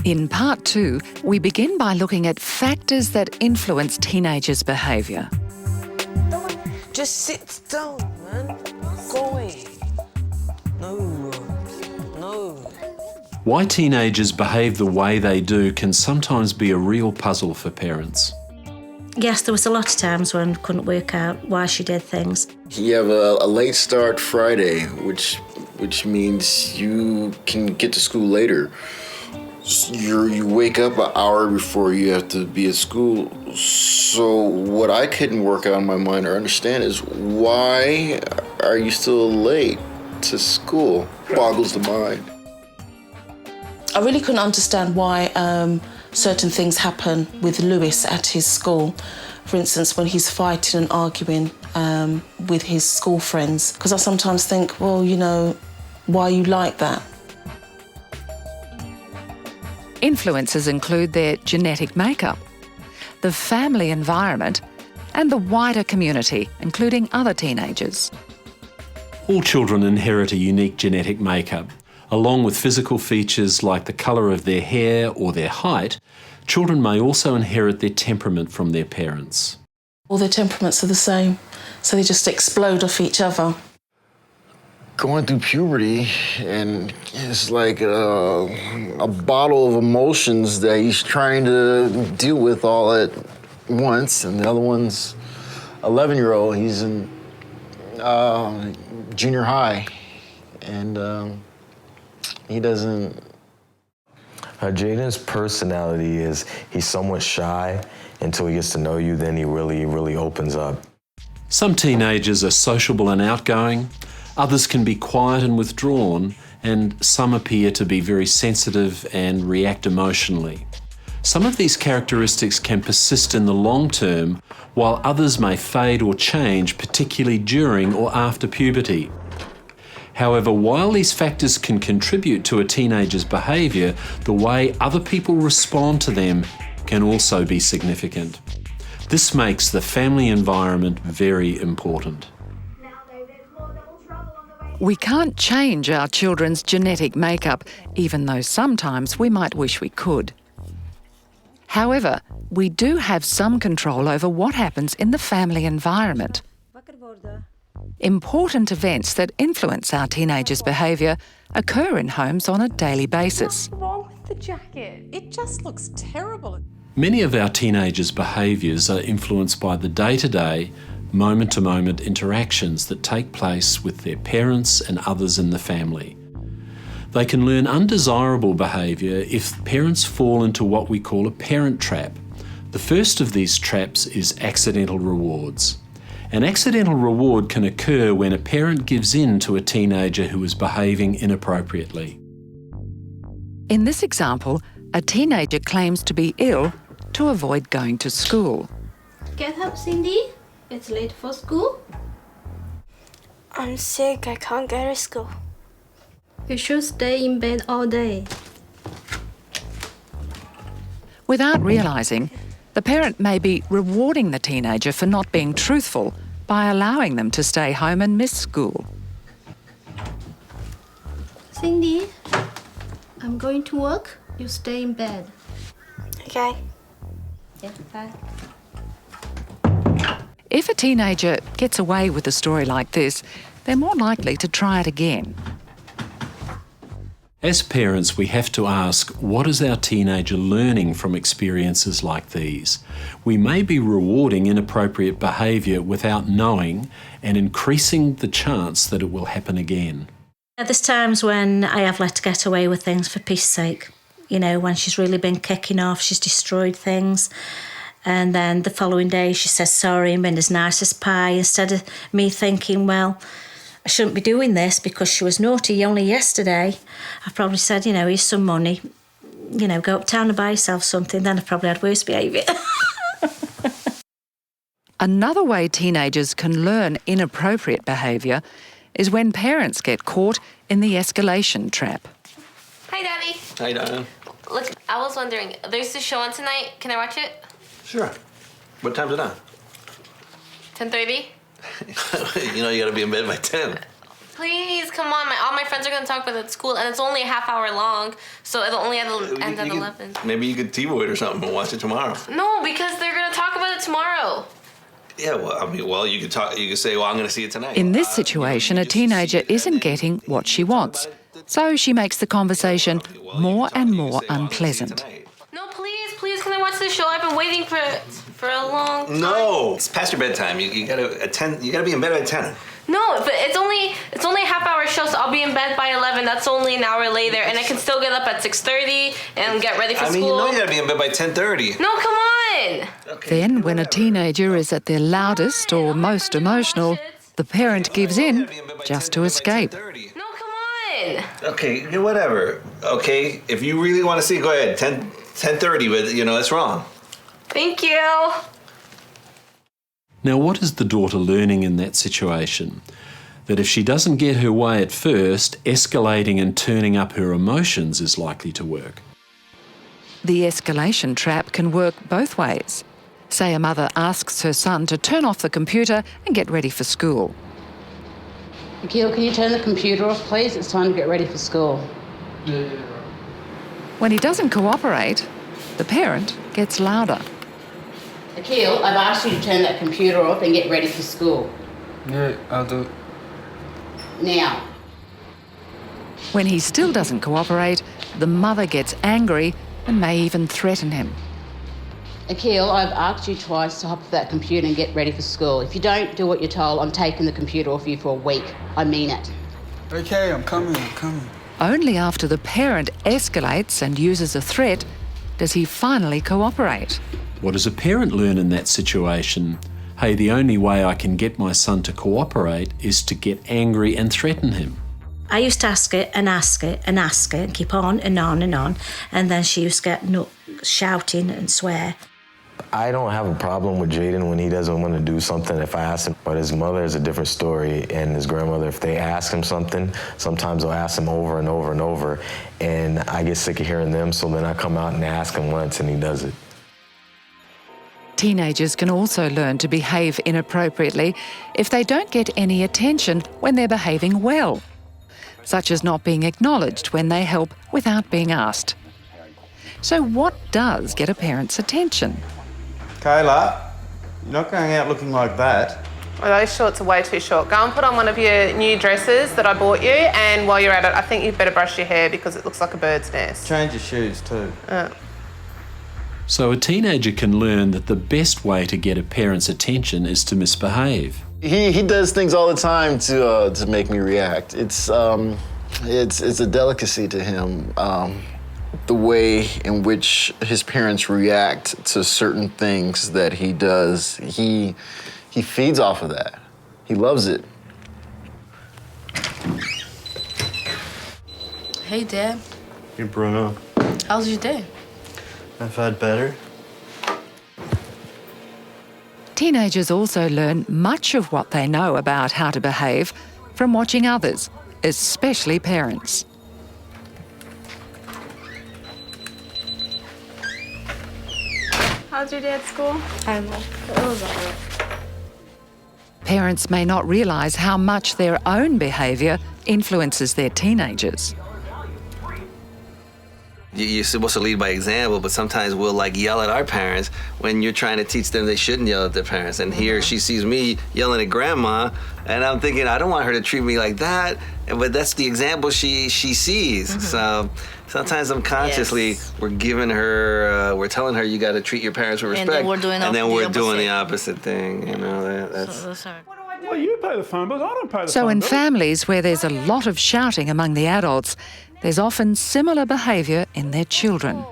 In part 2, we begin by looking at factors that influence teenagers' behaviour. Just sit down, man. Go away. No. Why teenagers behave the way they do can sometimes be a real puzzle for parents. Yes, there was a lot of times when I couldn't work out why she did things. You have a late start Friday, which means you can get to school later. You wake up an hour before you have to be at school. So what I couldn't work out in my mind or understand is, why are you still late to school? Boggles the mind. I really couldn't understand why certain things happen with Lewis at his school. For instance, when he's fighting and arguing with his school friends. Because I sometimes think, well, you know, why are you like that? Influences include their genetic makeup, the family environment, and the wider community, including other teenagers. All children inherit a unique genetic makeup. Along with physical features like the colour of their hair or their height, children may also inherit their temperament from their parents. All their temperaments are the same, so they just explode off each other. Going through puberty, and it's like a bottle of emotions that he's trying to deal with all at once, and the other one's 11-year-old. He's in junior high, and he doesn't... Jaden's personality is he's somewhat shy until he gets to know you, then he really opens up. Some teenagers are sociable and outgoing, others can be quiet and withdrawn, and some appear to be very sensitive and react emotionally. Some of these characteristics can persist in the long term, while others may fade or change, particularly during or after puberty. However, while these factors can contribute to a teenager's behaviour, the way other people respond to them can also be significant. This makes the family environment very important. We can't change our children's genetic makeup, even though sometimes we might wish we could. However, we do have some control over what happens in the family environment. Important events that influence our teenagers' behaviour occur in homes on a daily basis. What's wrong with the jacket? It just looks terrible. Many of our teenagers' behaviours are influenced by the day-to-day, moment-to-moment interactions that take place with their parents and others in the family. They can learn undesirable behaviour if parents fall into what we call a parent trap. The first of these traps is accidental rewards. An accidental reward can occur when a parent gives in to a teenager who is behaving inappropriately. In this example, a teenager claims to be ill to avoid going to school. Get up, Cindy. It's late for school. I'm sick. I can't go to school. You should stay in bed all day. Without realising, the parent may be rewarding the teenager for not being truthful by allowing them to stay home and miss school. Cindy, I'm going to work. You stay in bed. Okay. Yeah, bye. If a teenager gets away with a story like this, they're more likely to try it again. As parents, we have to ask, what is our teenager learning from experiences like these? We may be rewarding inappropriate behaviour without knowing and increasing the chance that it will happen again. There's times when I have let her get away with things for peace sake. You know, when she's really been kicking off, she's destroyed things. And then the following day she says sorry and been as nice as pie, instead of me thinking, well, I shouldn't be doing this because she was naughty only yesterday. I probably said, you know, here's some money, you know, go uptown and buy yourself something. Then I probably had worse behaviour. Another way teenagers can learn inappropriate behaviour is when parents get caught in the escalation trap. Hi, Daddy. Hi, Diane. Look, I was wondering, there's this show on tonight. Can I watch it? Sure. What time's it on? 10:30? You know you gotta be in bed by 10. Please, come on. All my friends are going to talk about it at school, and it's only a half hour long, so it'll only end at 11. Maybe you could TiVo it or something and watch it tomorrow. No, because they're going to talk about it tomorrow. Yeah, well, you could talk. You could say, well, I'm going to see it tonight. In this situation, a teenager isn't getting what she wants, so she makes the conversation more and more unpleasant. No, please, can I watch this show? I've been waiting for a long time. No, it's past your bedtime. You gotta attend. You gotta be in bed by 10. No, but it's only a half hour show, so I'll be in bed by 11. That's only an hour later, and I can still get up at 6:30 and get ready for school. You know you gotta be in bed by 10:30. No, come on. Then, when a teenager is at their loudest or most emotional, the parent gives in just to escape. No, come on. Okay, whatever. Okay, if you really want to see it, go ahead. 10:30, but that's wrong. Thank you. Now, what is the daughter learning in that situation? That if she doesn't get her way at first, escalating and turning up her emotions is likely to work. The escalation trap can work both ways. Say a mother asks her son to turn off the computer and get ready for school. Akil, can you turn the computer off, please? It's time to get ready for school. When he doesn't cooperate, the parent gets louder. Akil, I've asked you to turn that computer off and get ready for school. Yeah, I'll do it. Now. When he still doesn't cooperate, the mother gets angry and may even threaten him. Akil, I've asked you twice to hop off that computer and get ready for school. If you don't do what you're told, I'm taking the computer off you for a week. I mean it. Okay, I'm coming. Only after the parent escalates and uses a threat does he finally cooperate. What does a parent learn in that situation? Hey, the only way I can get my son to cooperate is to get angry and threaten him. I used to ask it and ask it and ask it and keep on and on and on. And then she used to get shouting and swear. I don't have a problem with Jaden when he doesn't want to do something if I ask him, but his mother is a different story, and his grandmother, if they ask him something, sometimes they'll ask him over and over and over, and I get sick of hearing them, so then I come out and ask him once and he does it. Teenagers can also learn to behave inappropriately if they don't get any attention when they're behaving well, such as not being acknowledged when they help without being asked. So what does get a parent's attention? Kayla, you're not going out looking like that. Well, those shorts are way too short. Go and put on one of your new dresses that I bought you, and while you're at it, I think you'd better brush your hair because it looks like a bird's nest. Change your shoes too. So a teenager can learn that the best way to get a parent's attention is to misbehave. He does things all the time to make me react. It's a delicacy to him. The way in which his parents react to certain things that he does, he feeds off of that. He loves it. Hey, Dad. Hey, Bruno. How's your day? I've had better. Teenagers also learn much of what they know about how to behave from watching others, especially parents. How's your day at school? It was alright. Parents may not realise how much their own behaviour influences their teenagers. You're supposed to lead by example, but sometimes we'll yell at our parents when you're trying to teach them they shouldn't yell at their parents. And here she sees me yelling at grandma, and I'm thinking, I don't want her to treat me like that. But that's the example she sees. So sometimes unconsciously we're giving her, we're telling her you got to treat your parents with respect. And then we're doing the opposite thing. That's. Well, you pay the phone bills. I don't pay the phone So in bills. families where there's a lot of shouting among the adults, there's often similar behaviour in their children.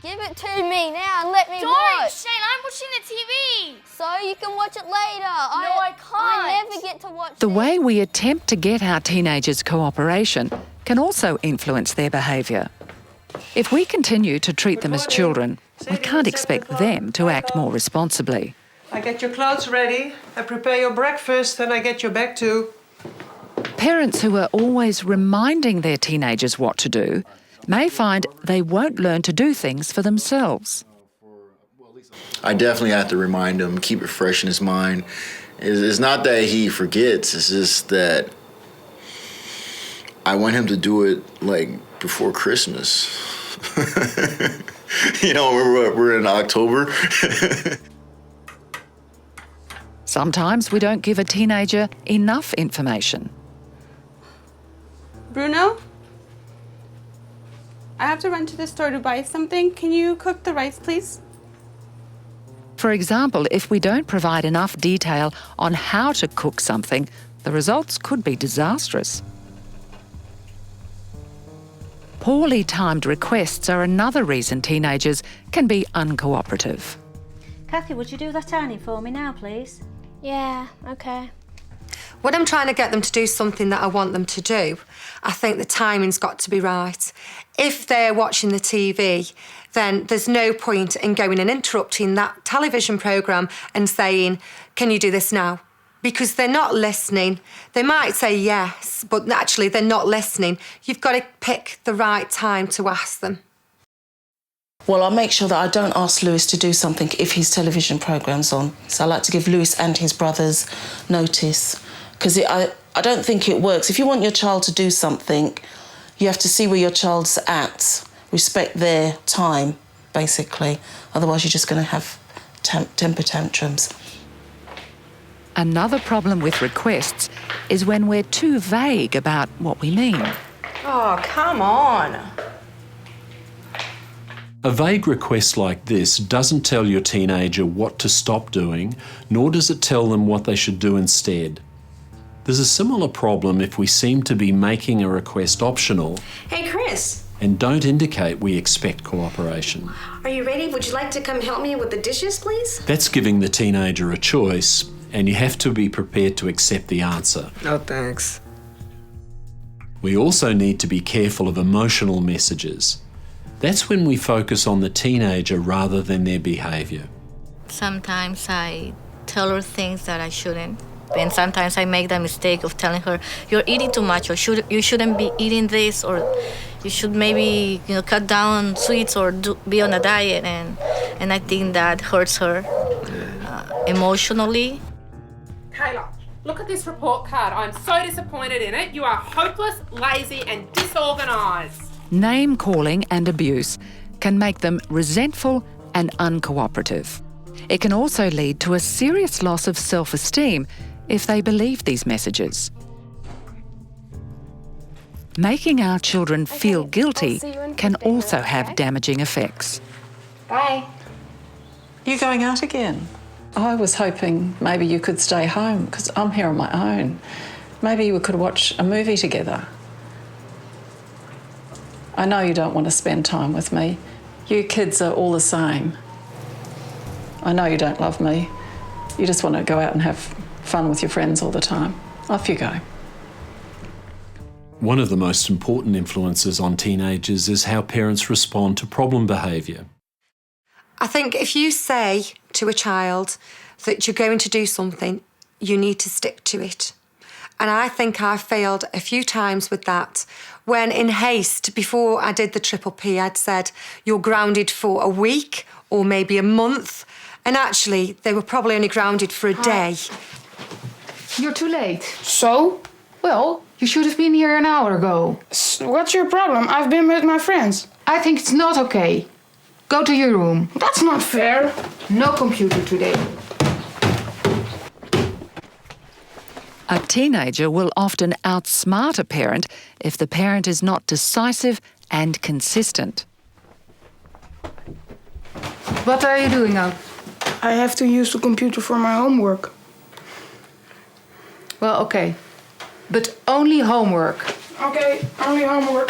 Give it to me now and let me Don't, watch. Shane, I'm watching the TV. So you can watch it later. No, I can't. I never get to watch The way we attempt to get our teenagers' cooperation can also influence their behaviour. If we continue to treat them as children, we can't expect them to act more responsibly. I get your clothes ready, I prepare your breakfast, and I get your bag too. Parents who are always reminding their teenagers what to do may find they won't learn to do things for themselves. I definitely have to remind him, keep it fresh in his mind, It's not that he forgets. It's just that I want him to do it like before Christmas. You know, we're in October. Sometimes we don't give a teenager enough information. Bruno? I have to run to the store to buy something. Can you cook the rice, please? For example, if we don't provide enough detail on how to cook something, the results could be disastrous. Poorly timed requests are another reason teenagers can be uncooperative. Kathy, would you do that ironing for me now, please? Yeah, okay. When I'm trying to get them to do something that I want them to do, I think the timing's got to be right. If they're watching the TV, then there's no point in going and interrupting that television programme and saying, can you do this now? Because they're not listening. They might say yes, but actually they're not listening. You've got to pick the right time to ask them. Well, I'll make sure that I don't ask Lewis to do something if his television programme's on. So I like to give Lewis and his brothers notice, because I don't think it works. If you want your child to do something, you have to see where your child's at, respect their time, basically. Otherwise, you're just going to have temper tantrums. Another problem with requests is when we're too vague about what we mean. Oh, come on. A vague request like this doesn't tell your teenager what to stop doing, nor does it tell them what they should do instead. There's a similar problem if we seem to be making a request optional Hey, Chris, and don't indicate we expect cooperation. are you ready? Would you like to come help me with the dishes, please? That's giving the teenager a choice, and you have to be prepared to accept the answer. No, thanks. We also need to be careful of emotional messages. That's when we focus on the teenager rather than their behaviour. Sometimes I tell her things that I shouldn't. And sometimes I make the mistake of telling her, you're eating too much, or you shouldn't be eating this, or you should maybe cut down on sweets or be on a diet. And I think that hurts her emotionally. Kayla, look at this report card. I'm so disappointed in it. You are hopeless, lazy and disorganised. Name-calling and abuse can make them resentful and uncooperative. It can also lead to a serious loss of self-esteem if they believe these messages. Making our children feel guilty can also have damaging effects. Bye. You going out again? I was hoping maybe you could stay home because I'm here on my own. Maybe we could watch a movie together. I know you don't want to spend time with me. You kids are all the same. I know you don't love me. You just want to go out and have fun with your friends all the time. Off you go. One of the most important influences on teenagers is how parents respond to problem behaviour. I think if you say to a child that you're going to do something, you need to stick to it. And I think I failed a few times with that. When in haste, before I did the Triple P, I'd said, you're grounded for a week or maybe a month. And actually, they were probably only grounded for a day. You're too late. So? Well, you should have been here an hour ago. What's your problem? I've been with my friends. I think it's not okay. Go to your room. That's not fair. No computer today. A teenager will often outsmart a parent if the parent is not decisive and consistent. What are you doing now? I have to use the computer for my homework. Well, okay. But only homework. Okay, only homework.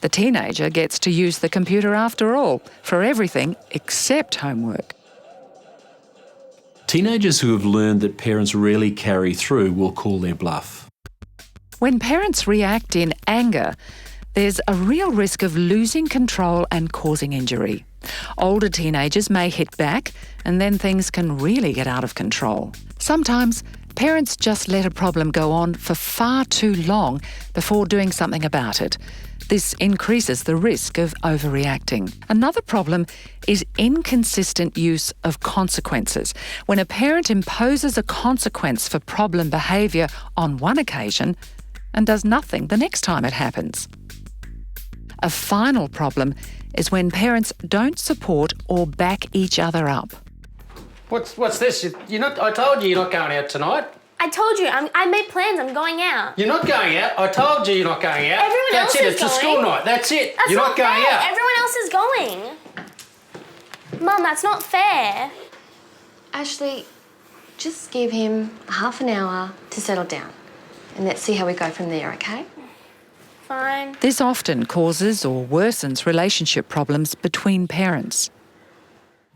The teenager gets to use the computer after all, for everything except homework. Teenagers who have learned that parents rarely carry through will call their bluff. When parents react in anger, there's a real risk of losing control and causing injury. Older teenagers may hit back, and then things can really get out of control. Sometimes Parents just let a problem go on for far too long before doing something about it. This increases the risk of overreacting. Another problem is inconsistent use of consequences. When a parent imposes a consequence for problem behaviour on one occasion and does nothing the next time it happens. A final problem is when parents don't support or back each other up. What's this? You're not. I told you you're not going out tonight. I told you, I made plans. I'm going out. You're not going out. I told you you're not going out. Everyone That's else it. is It's going. a school night. That's it. That's You're not going fair. out. Everyone else is going. Mum, that's not fair. Ashley, just give him half an hour to settle down. And let's see how we go from there, okay? Fine. This often causes or worsens relationship problems between parents.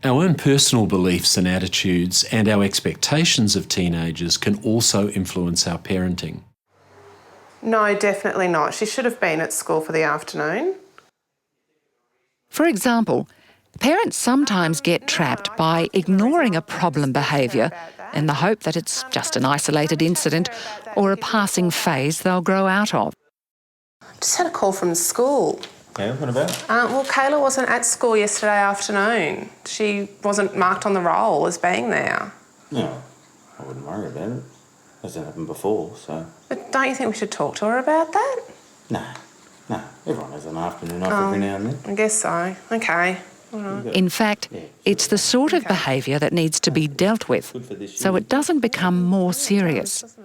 Our own personal beliefs and attitudes and our expectations of teenagers can also influence our parenting. No, definitely not. She should have been at school for the afternoon. For example, parents sometimes get trapped by ignoring a problem behaviour in the hope that it's just an isolated incident or a passing phase they'll grow out of. Just had a call from school. Yeah, what about? Well, Kayla wasn't at school yesterday afternoon. She wasn't marked on the roll as being there. No, I wouldn't worry about it. Hasn't happened before, so... But don't you think we should talk to her about that? No. Everyone has an afternoon off every now and then. I guess so. Okay. All right. In fact, it's the sort of behaviour that needs to be dealt with, so it doesn't become more serious.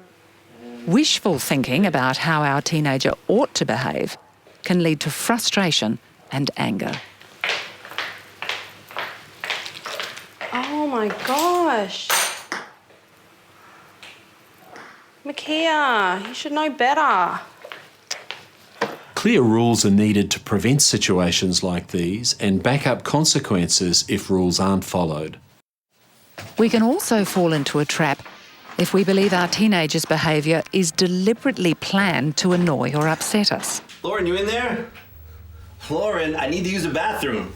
Wishful thinking about how our teenager ought to behave can lead to frustration and anger. Oh my gosh. Makia, you should know better. Clear rules are needed to prevent situations like these and back up consequences if rules aren't followed. We can also fall into a trap if we believe our teenagers' behaviour is deliberately planned to annoy or upset us. Lauren, you in there? Lauren, I need to use the bathroom.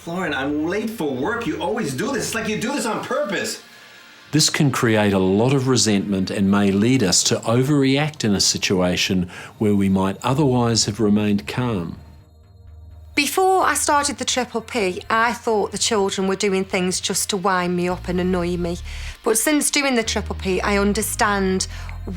Lauren, I'm late for work. You always do this. It's like you do this on purpose. This can create a lot of resentment and may lead us to overreact in a situation where we might otherwise have remained calm. Before I started the Triple P, I thought the children were doing things just to wind me up and annoy me. But since doing the Triple P, I understand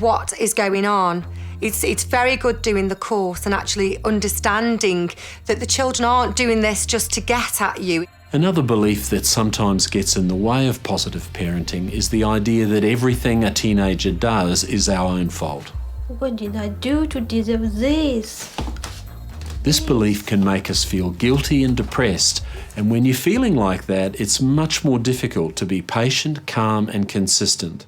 what is going on. It's very good doing the course and actually understanding that the children aren't doing this just to get at you. Another belief that sometimes gets in the way of positive parenting is the idea that everything a teenager does is our own fault. What did I do to deserve this? This belief can make us feel guilty and depressed, and when you're feeling like that, it's much more difficult to be patient, calm and consistent.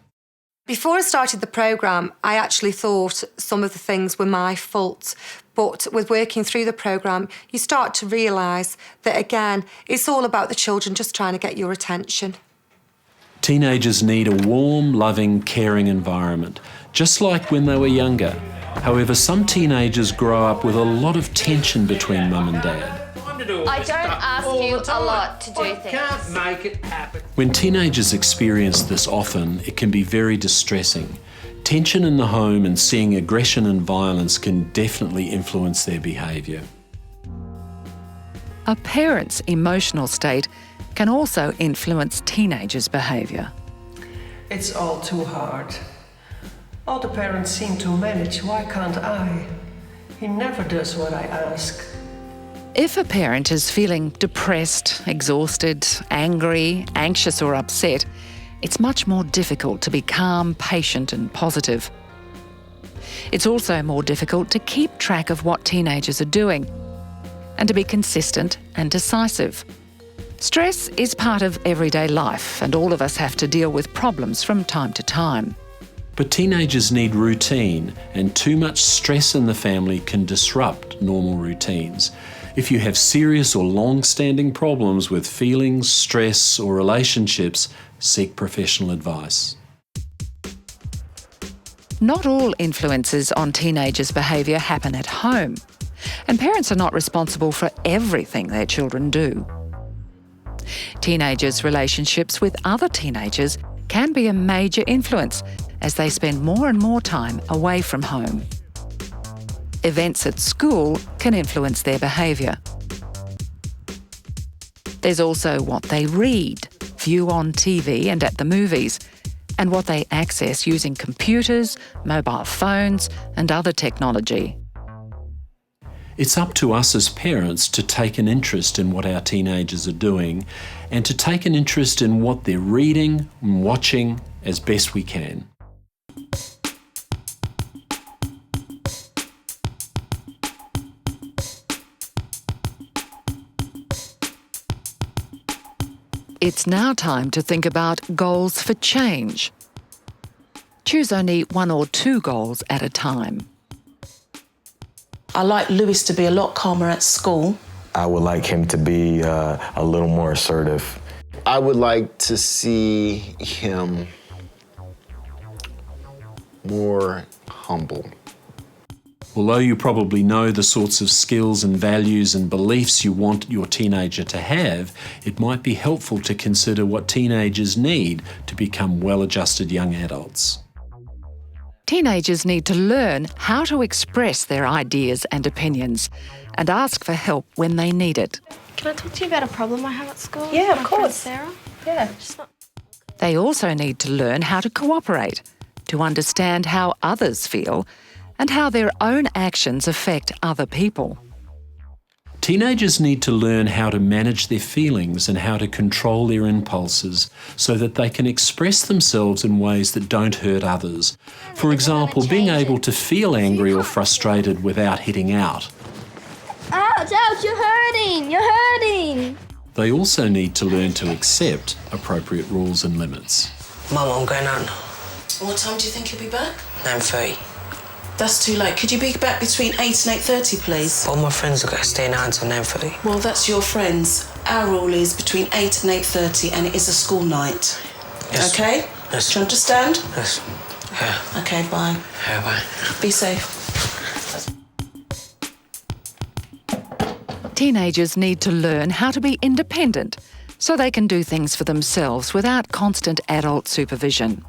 Before I started the programme, I actually thought some of the things were my fault. But with working through the programme, you start to realise that, again, it's all about the children just trying to get your attention. Teenagers need a warm, loving, caring environment, just like when they were younger. However, some teenagers grow up with a lot of tension between mum and dad. I don't ask you a lot to do things. Can't make it happen. When teenagers experience this often, it can be very distressing. Tension in the home and seeing aggression and violence can definitely influence their behaviour. A parent's emotional state can also influence teenagers' behaviour. It's all too hard. All the parents seem to manage. Why can't I? He never does what I ask. If a parent is feeling depressed, exhausted, angry, anxious or upset, it's much more difficult to be calm, patient and positive. It's also more difficult to keep track of what teenagers are doing and to be consistent and decisive. Stress is part of everyday life and all of us have to deal with problems from time to time. But teenagers need routine, and too much stress in the family can disrupt normal routines. If you have serious or long-standing problems with feelings, stress or relationships, seek professional advice. Not all influences on teenagers' behaviour happen at home, and parents are not responsible for everything their children do. Teenagers' relationships with other teenagers can be a major influence as they spend more and more time away from home. Events at school can influence their behaviour. There's also what they read, view on TV and at the movies, and what they access using computers, mobile phones, and other technology. It's up to us as parents to take an interest in what our teenagers are doing and to take an interest in what they're reading and watching as best we can. It's now time to think about goals for change. Choose only 1 or 2 goals at a time. I like Lewis to be a lot calmer at school. I would like him to be a little more assertive. I would like to see him more humble. Although you probably know the sorts of skills and values and beliefs you want your teenager to have, it might be helpful to consider what teenagers need to become well-adjusted young adults. Teenagers need to learn how to express their ideas and opinions and ask for help when they need it. Can I talk to you about a problem I have at school? Yeah, of My course. friend Sarah? Yeah. They also need to learn how to cooperate, to understand how others feel, and how their own actions affect other people. Teenagers need to learn how to manage their feelings and how to control their impulses so that they can express themselves in ways that don't hurt others. For example, being able to feel angry or frustrated without hitting out. Ouch, ouch, you're hurting, you're hurting. They also need to learn to accept appropriate rules and limits. Mum, I'm going on. What time do you think you'll be back? 9:30. That's too late. Could you be back between 8 and 8:30, please? All my friends are staying out until 9:30. Well, that's your friends. Our rule is between 8 and 8:30, and it is a school night. Yes. Okay? Yes. Do you understand? Yes. Yeah. Okay, bye. Yeah, bye. Be safe. Teenagers need to learn how to be independent so they can do things for themselves without constant adult supervision.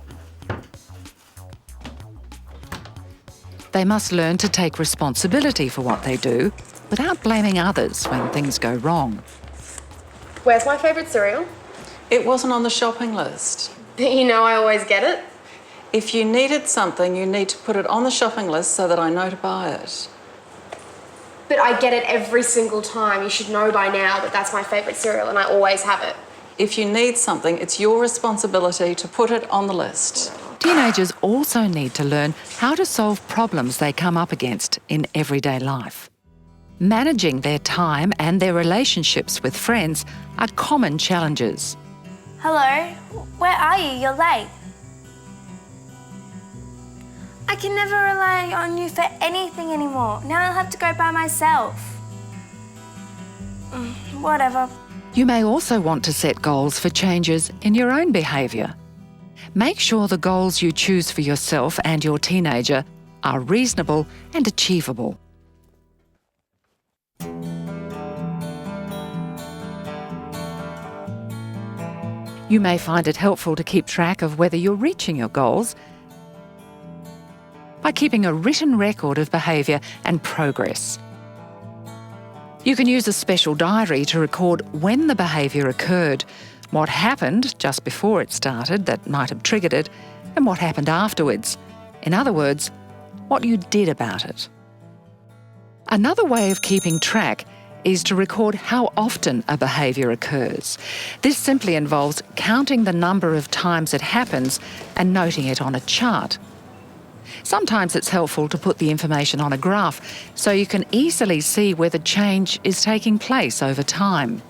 They must learn to take responsibility for what they do without blaming others when things go wrong. Where's my favourite cereal? It wasn't on the shopping list. You know I always get it. If you needed something, you need to put it on the shopping list so that I know to buy it. But I get it every single time. You should know by now that that's my favourite cereal and I always have it. If you need something, it's your responsibility to put it on the list. Teenagers also need to learn how to solve problems they come up against in everyday life. Managing their time and their relationships with friends are common challenges. Hello, where are you? You're late. I can never rely on you for anything anymore. Now I'll have to go by myself. Whatever. You may also want to set goals for changes in your own behaviour. Make sure the goals you choose for yourself and your teenager are reasonable and achievable. You may find it helpful to keep track of whether you're reaching your goals by keeping a written record of behaviour and progress. You can use a special diary to record when the behaviour occurred, what happened just before it started that might have triggered it, and what happened afterwards. In other words, what you did about it. Another way of keeping track is to record how often a behaviour occurs. This simply involves counting the number of times it happens and noting it on a chart. Sometimes it's helpful to put the information on a graph so you can easily see whether change is taking place over time.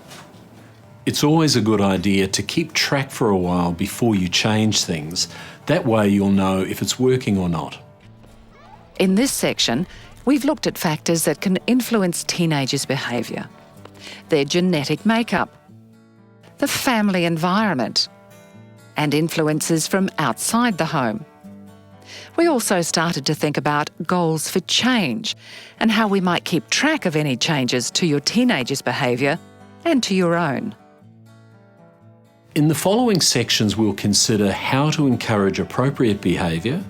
It's always a good idea to keep track for a while before you change things. That way you'll know if it's working or not. In this section, we've looked at factors that can influence teenagers' behaviour. Their genetic makeup, the family environment, and influences from outside the home. We also started to think about goals for change and how we might keep track of any changes to your teenagers' behaviour and to your own. In the following sections, we'll consider how to encourage appropriate behaviour,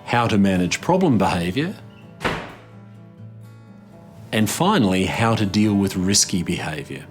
how to manage problem behaviour, and finally, how to deal with risky behaviour.